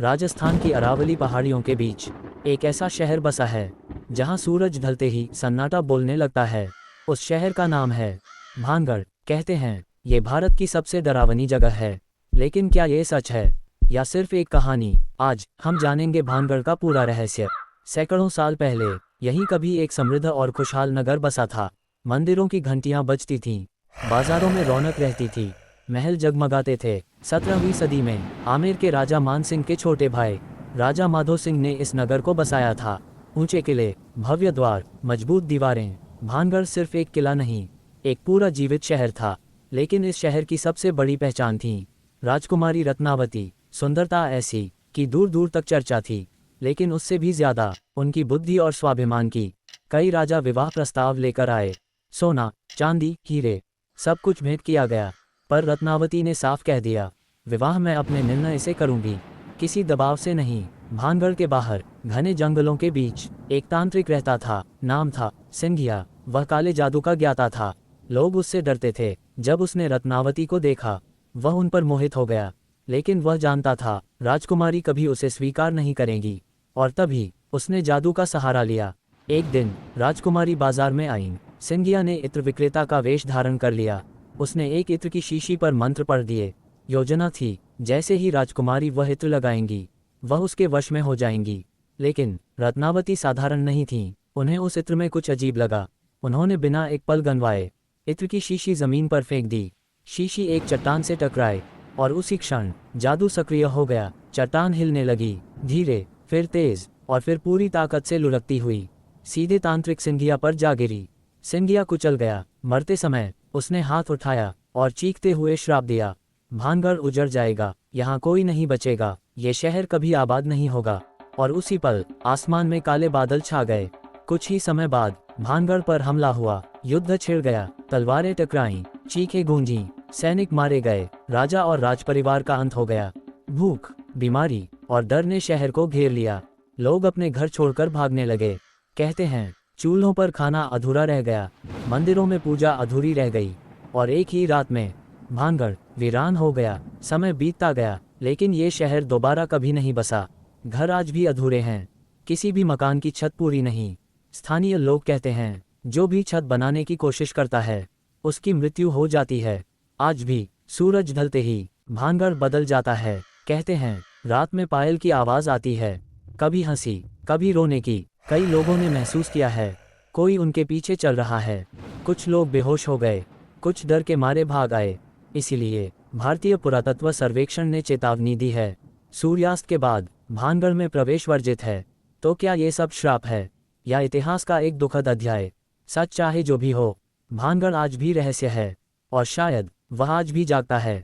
राजस्थान की अरावली पहाड़ियों के बीच एक ऐसा शहर बसा है जहां सूरज ढलते ही सन्नाटा बोलने लगता है। उस शहर का नाम है भानगढ़। कहते हैं ये भारत की सबसे डरावनी जगह है, लेकिन क्या ये सच है या सिर्फ एक कहानी? आज हम जानेंगे भानगढ़ का पूरा रहस्य। सैकड़ों साल पहले यहीं कभी एक समृद्ध और खुशहाल नगर बसा था। मंदिरों की घंटियां बजती थीं, बाजारों में रौनक रहती थी, महल जगमगाते थे। 17वीं सदी में आमेर के राजा मान सिंह के छोटे भाई राजा माधो सिंह ने इस नगर को बसाया था। ऊंचे किले, भव्य द्वार, मजबूत दीवारें। भानगढ़ सिर्फ एक किला नहीं, एक पूरा जीवित शहर था। लेकिन इस शहर की सबसे बड़ी पहचान थी राजकुमारी रत्नावती। सुंदरता ऐसी कि दूर दूर तक चर्चा थी, लेकिन उससे भी ज्यादा उनकी बुद्धि और स्वाभिमान की। कई राजा विवाह प्रस्ताव लेकर आए, सोना, चांदी, हीरे, सब कुछ भेंट किया गया। पर रत्नावती ने साफ कह दिया, विवाह मैं अपने निर्णय से करूंगी, किसी दबाव से नहीं। भानगढ़ के बाहर घने जंगलों के बीच एक तांत्रिक रहता था, नाम था सिंघिया। वह काले जादू का ज्ञाता था, लोग उससे डरते थे। जब उसने रत्नावती को देखा, वह उन पर मोहित हो गया। लेकिन वह जानता था राजकुमारी कभी उसे स्वीकार नहीं करेगी, और तभी उसने जादू का सहारा लिया। एक दिन राजकुमारी बाजार में आईं। सिंघिया ने इत्र विक्रेता का वेश धारण कर लिया। उसने एक इत्र की शीशी पर मंत्र पढ़ दिए। योजना थी, जैसे ही राजकुमारी वह इत्र लगाएंगी, वह उसके वश में हो जाएंगी। लेकिन रत्नावती साधारण नहीं थीं, उन्हें उस इत्र में कुछ अजीब लगा। उन्होंने बिना एक पल गंवाए इत्र की शीशी जमीन पर फेंक दी। शीशी एक चट्टान से टकराई और उसी क्षण जादू सक्रिय हो गया। चट्टान हिलने लगी, धीरे, फिर तेज, और फिर पूरी ताकत से लुढ़कती हुई सीधे तांत्रिक सिंघिया पर जा गिरी। सिंघिया कुचल गया। मरते समय उसने हाथ उठाया और चीखते हुए श्राप दिया, भानगढ़ उजड़ जाएगा, यहाँ कोई नहीं बचेगा, ये शहर कभी आबाद नहीं होगा। और उसी पल आसमान में काले बादल छा गए। कुछ ही समय बाद भानगढ़ पर हमला हुआ। युद्ध छिड़ गया, तलवारें टकराईं, चीखें गूंजीं, सैनिक मारे गए, राजा और राजपरिवार का अंत हो गया। भूख, बीमारी और डर ने शहर को घेर लिया। लोग अपने घर छोड़कर भागने लगे। कहते हैं चूल्हों पर खाना अधूरा रह गया, मंदिरों में पूजा अधूरी रह गई, और एक ही रात में भानगढ़ वीरान हो गया। समय बीतता गया, लेकिन ये शहर दोबारा कभी नहीं बसा। घर आज भी अधूरे हैं, किसी भी मकान की छत पूरी नहीं। स्थानीय लोग कहते हैं जो भी छत बनाने की कोशिश करता है, उसकी मृत्यु हो जाती है। आज भी सूरज ढलते ही भानगढ़ बदल जाता है। कहते हैं रात में पायल की आवाज़ आती है, कभी हंसी, कभी रोने की। कई लोगों ने महसूस किया है कोई उनके पीछे चल रहा है। कुछ लोग बेहोश हो गए, कुछ डर के मारे भाग आए। इसीलिए भारतीय पुरातत्व सर्वेक्षण ने चेतावनी दी है, सूर्यास्त के बाद भानगढ़ में प्रवेश वर्जित है। तो क्या ये सब श्राप है या इतिहास का एक दुखद अध्याय? सच चाहे जो भी हो, भानगढ़ आज भी रहस्य है, और शायद वह आज भी जागता है।